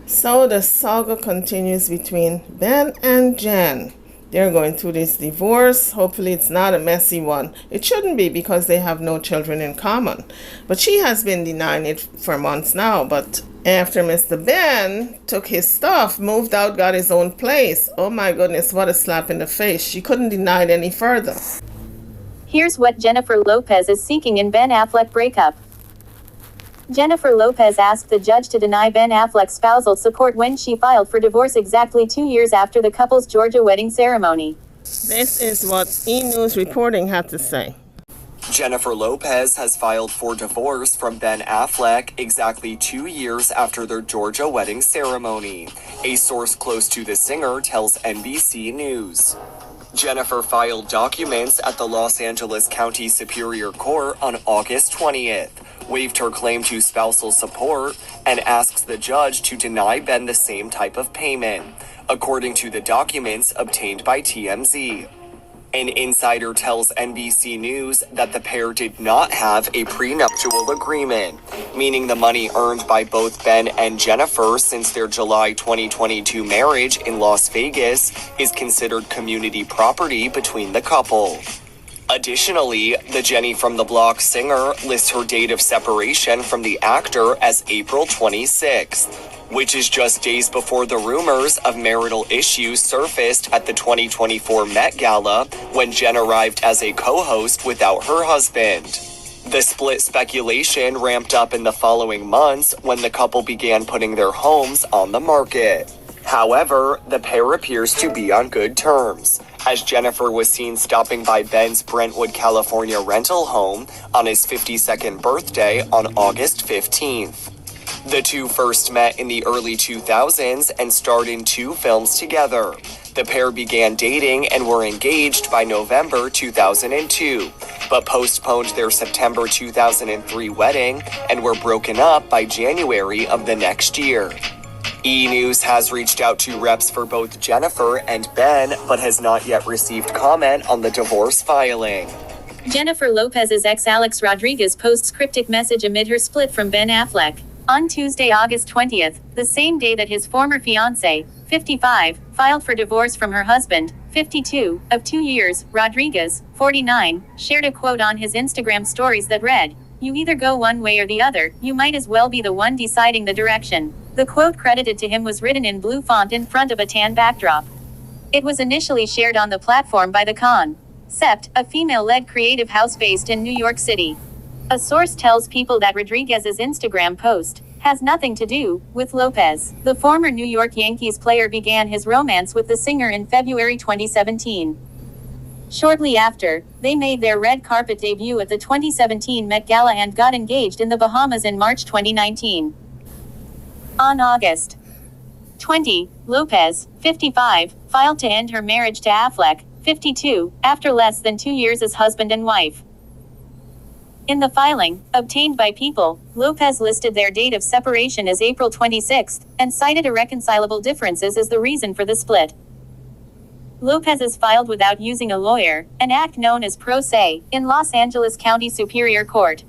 So the saga continues between Ben and Jen. They're going through this divorce. Hopefully, it's not a messy one. It shouldn't be because they have no children in common. But she has been denying it for months now. But after Mr. Ben took his stuff, moved out, got his own place, oh my goodness, what a slap in the face. She couldn't deny it any further. Here's what Jennifer Lopez is seeking in Ben Affleck breakup. Jennifer Lopez asked the judge to deny Ben Affleck's spousal support when she filed for divorce exactly 2 years after the couple's Georgia wedding ceremony. This is what E! News Reporting had to say. Jennifer Lopez has filed for divorce from Ben Affleck exactly 2 years after their Georgia wedding ceremony. A source close to the singer tells NBC News. Jennifer filed documents at the Los Angeles County Superior Court on August 20th, waived her claim to spousal support, and asks the judge to deny Ben the same type of payment, according to the documents obtained by TMZ. An insider tells NBC News that the pair did not have a prenuptial agreement, meaning the money earned by both Ben and Jennifer since their July 2022 marriage in Las Vegas is considered community property between the couple. Additionally, the Jenny from the Block singer lists her date of separation from the actor as April 26th, which is just days before the rumors of marital issues surfaced at the 2024 Met Gala when Jen arrived as a co-host without her husband. The split speculation ramped up in the following months when the couple began putting their homes on the market. However, the pair appears to be on good terms, as Jennifer was seen stopping by Ben's Brentwood, California rental home on his 52nd birthday on August 15th. The two first met in the early 2000s and starred in 2 films together. The pair began dating and were engaged by November 2002, but postponed their September 2003 wedding and were broken up by January of the next year. E! News has reached out to reps for both Jennifer and Ben, but has not yet received comment on the divorce filing. Jennifer Lopez's ex Alex Rodriguez posts cryptic message amid her split from Ben Affleck. On Tuesday, August 20th, the same day that his former fiancée, 55, filed for divorce from her husband, 52, of 2 years, Rodriguez, 49, shared a quote on his Instagram stories that read, "You either go one way or the other, you might as well be the one deciding the direction." The quote credited to him was written in blue font in front of a tan backdrop. It was initially shared on the platform by the Concept, a female-led creative house based in New York City. A source tells People that Rodriguez's Instagram post has nothing to do with Lopez. The former New York Yankees player began his romance with the singer in February 2017. Shortly after, they made their red carpet debut at the 2017 Met Gala and got engaged in the Bahamas in March 2019. On August 20, Lopez, 55, filed to end her marriage to Affleck, 52, after less than 2 years as husband and wife. In the filing, obtained by People, Lopez listed their date of separation as April 26 and cited irreconcilable differences as the reason for the split. Lopez has filed without using a lawyer, an act known as pro se, in Los Angeles County Superior Court.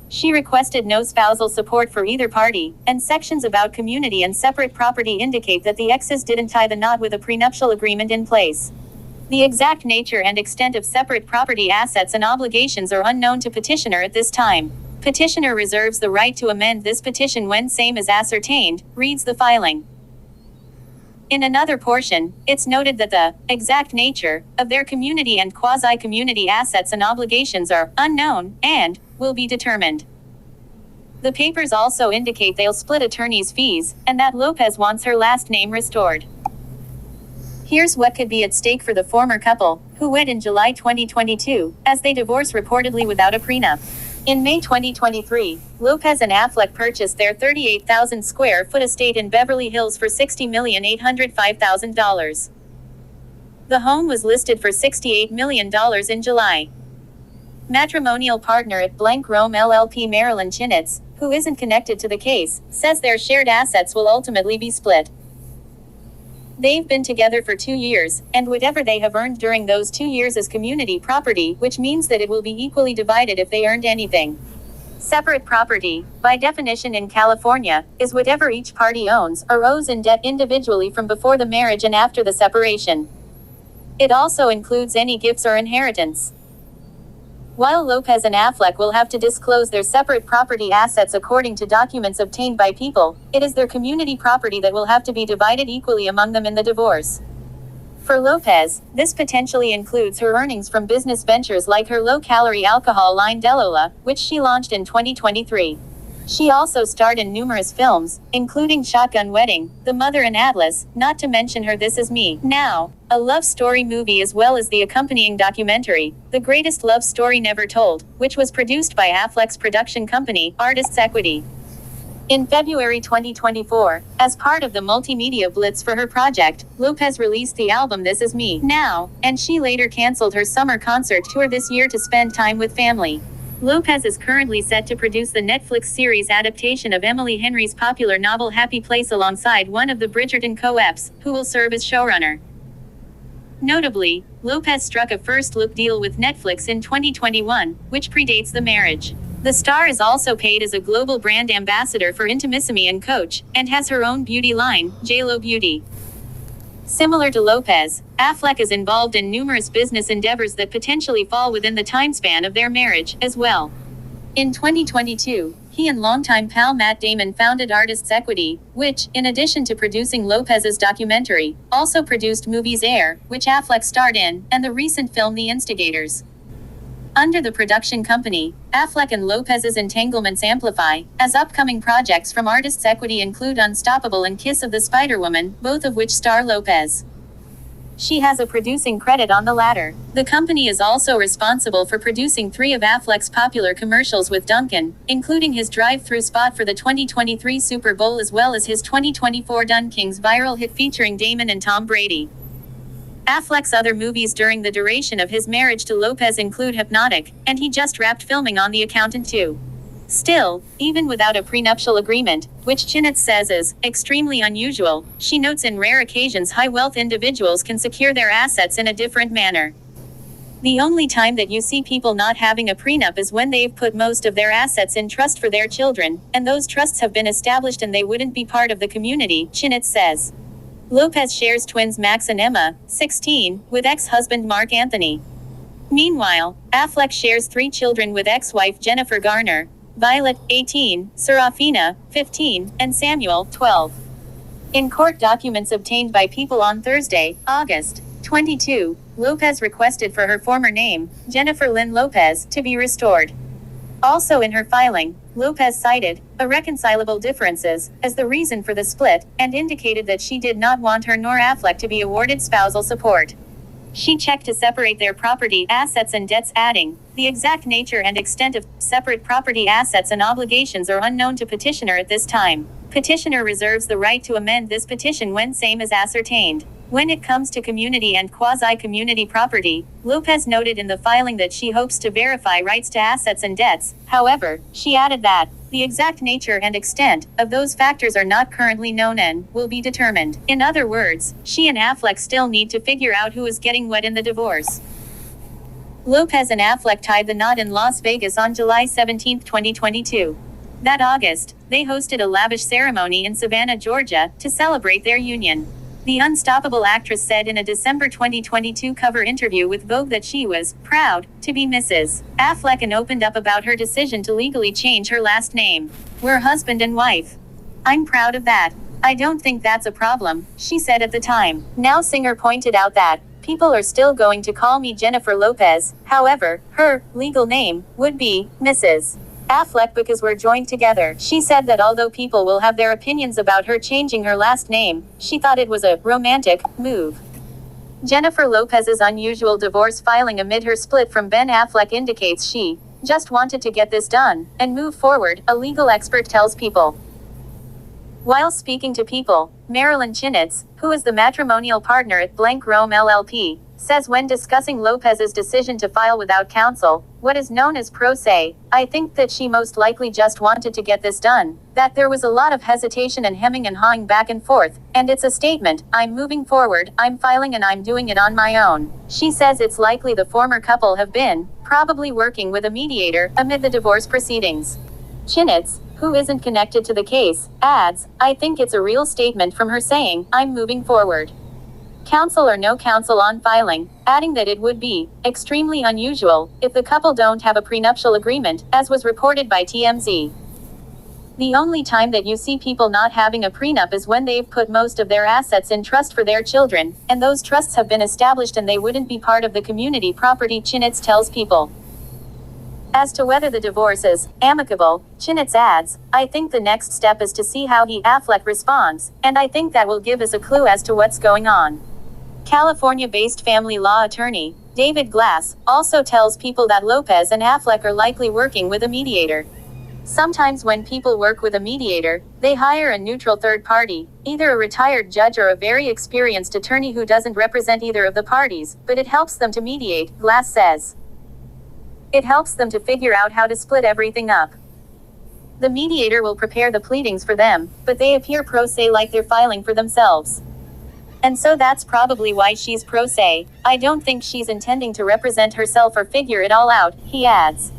She requested no spousal support for either party, and sections about community and separate property indicate that the exes didn't tie the knot with a prenuptial agreement in place. The exact nature and extent of separate property assets and obligations are unknown to petitioner at this time. Petitioner reserves the right to amend this petition when same is ascertained, reads the filing. In another portion, it's noted that the exact nature of their community and quasi-community assets and obligations are unknown and will be determined. The papers also indicate they'll split attorney's fees, and that Lopez wants her last name restored. Here's what could be at stake for the former couple, who wed in July 2022, as they divorce reportedly without a prenup. In May 2023, Lopez and Affleck purchased their 38,000 square foot estate in Beverly Hills for $60,805,000. The home was listed for $68 million in July. Matrimonial partner at Blank Rome LLP Marilyn Chinitz, who isn't connected to the case, says their shared assets will ultimately be split. They've been together for 2 years, and whatever they have earned during those 2 years is community property, which means that it will be equally divided if they earned anything. Separate property, by definition in California, is whatever each party owns or owes in debt individually from before the marriage and after the separation. It also includes any gifts or inheritance. While Lopez and Affleck will have to disclose their separate property assets according to documents obtained by people, it is their community property that will have to be divided equally among them in the divorce. For Lopez, this potentially includes her earnings from business ventures like her low-calorie alcohol line Delola, which she launched in 2023. She also starred in numerous films, including Shotgun Wedding, The Mother and Atlas, not to mention her This Is Me Now, a love story movie, as well as the accompanying documentary, The Greatest Love Story Never Told, which was produced by Affleck's production company, Artists Equity. In February 2024, as part of the multimedia blitz for her project, Lopez released the album This Is Me Now, and she later canceled her summer concert tour this year to spend time with family. Lopez is currently set to produce the Netflix series adaptation of Emily Henry's popular novel Happy Place alongside one of the Bridgerton co-eps, who will serve as showrunner. Notably, Lopez struck a first-look deal with Netflix in 2021, which predates the marriage. The star is also paid as a global brand ambassador for Intimissimi and Coach, and has her own beauty line, JLo Beauty. Similar to Lopez, Affleck is involved in numerous business endeavors that potentially fall within the time span of their marriage, as well. In 2022, he and longtime pal Matt Damon founded Artists Equity, which, in addition to producing Lopez's documentary, also produced movies Air, which Affleck starred in, and the recent film The Instigators. Under the production company, Affleck and Lopez's entanglements amplify, as upcoming projects from Artists Equity include Unstoppable and Kiss of the Spider-Woman, both of which star Lopez. She has a producing credit on the latter. The company is also responsible for producing 3 of Affleck's popular commercials with Dunkin', including his drive-through spot for the 2023 Super Bowl as well as his 2024 Dunkin's viral hit featuring Damon and Tom Brady. Affleck's other movies during the duration of his marriage to Lopez include Hypnotic, and he just wrapped filming on The Accountant 2. Still, even without a prenuptial agreement, which Chinitz says is extremely unusual, she notes in rare occasions high-wealth individuals can secure their assets in a different manner. The only time that you see people not having a prenup is when they've put most of their assets in trust for their children, and those trusts have been established and they wouldn't be part of the community, Chinitz says. Lopez shares twins Max and Emma, 16, with ex-husband Mark Anthony. Meanwhile, Affleck shares 3 children with ex-wife Jennifer Garner, Violet, 18, Serafina, 15, and Samuel, 12. In court documents obtained by People on Thursday, August 22, Lopez requested for her former name, Jennifer Lynn Lopez, to be restored. Also in her filing, Lopez cited irreconcilable differences as the reason for the split, and indicated that she did not want her nor Affleck to be awarded spousal support. She checked to separate their property assets and debts, adding, "The exact nature and extent of separate property assets and obligations are unknown to petitioner at this time. Petitioner reserves the right to amend this petition when same is ascertained." When it comes to community and quasi-community property, Lopez noted in the filing that she hopes to verify rights to assets and debts. However, she added that the exact nature and extent of those factors are not currently known and will be determined. In other words, she and Affleck still need to figure out who is getting what in the divorce. Lopez and Affleck tied the knot in Las Vegas on July 17, 2022. That August, they hosted a lavish ceremony in Savannah, Georgia, to celebrate their union. The Unstoppable actress said in a December 2022 cover interview with Vogue that she was proud to be Mrs. Affleck and opened up about her decision to legally change her last name. "We're husband and wife. I'm proud of that. I don't think that's a problem," she said at the time. Now singer pointed out that people are still going to call me Jennifer Lopez, however, her legal name would be Mrs. Affleck because we're joined together. She said that although people will have their opinions about her changing her last name, she thought it was a romantic move. Jennifer Lopez's unusual divorce filing amid her split from Ben Affleck indicates she just wanted to get this done and move forward, a legal expert tells People. While speaking to People, Marilyn Chinitz, who is the matrimonial partner at Blank Rome LLP, says when discussing Lopez's decision to file without counsel, what is known as pro se, "I think that she most likely just wanted to get this done, that there was a lot of hesitation and hemming and hawing back and forth, and it's a statement, I'm moving forward, I'm filing and I'm doing it on my own." She says it's likely the former couple have been, probably working with a mediator, amid the divorce proceedings. Chinitz, who isn't connected to the case, adds, I think it's a real statement from her saying, I'm moving forward. Counsel or no counsel on filing, adding that it would be extremely unusual if the couple don't have a prenuptial agreement, as was reported by TMZ. The only time that you see people not having a prenup is when they've put most of their assets in trust for their children, and those trusts have been established and they wouldn't be part of the community property, Chinitz tells People. As to whether the divorce is amicable, Chinitz adds, I think the next step is to see how Affleck responds, and I think that will give us a clue as to what's going on. California-based family law attorney, David Glass, also tells People that Lopez and Affleck are likely working with a mediator. Sometimes when people work with a mediator, they hire a neutral third party, either a retired judge or a very experienced attorney who doesn't represent either of the parties, but it helps them to mediate, Glass says. It helps them to figure out how to split everything up. The mediator will prepare the pleadings for them, but they appear pro se like they're filing for themselves. And so that's probably why she's pro se. I don't think she's intending to represent herself or figure it all out, he adds.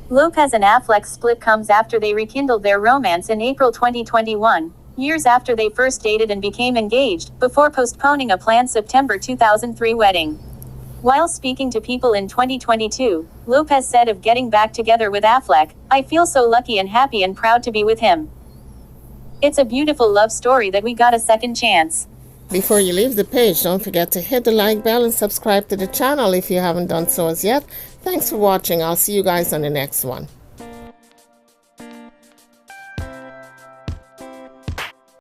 Lopez and Affleck's split comes after they rekindled their romance in April 2021, years after they first dated and became engaged, before postponing a planned September 2003 wedding. While speaking to People in 2022, Lopez said of getting back together with Affleck, I feel so lucky and happy and proud to be with him. It's a beautiful love story that we got a second chance. Before you leave the page, don't forget to hit the like bell and subscribe to the channel if you haven't done so as yet. Thanks for watching. I'll see you guys on the next one.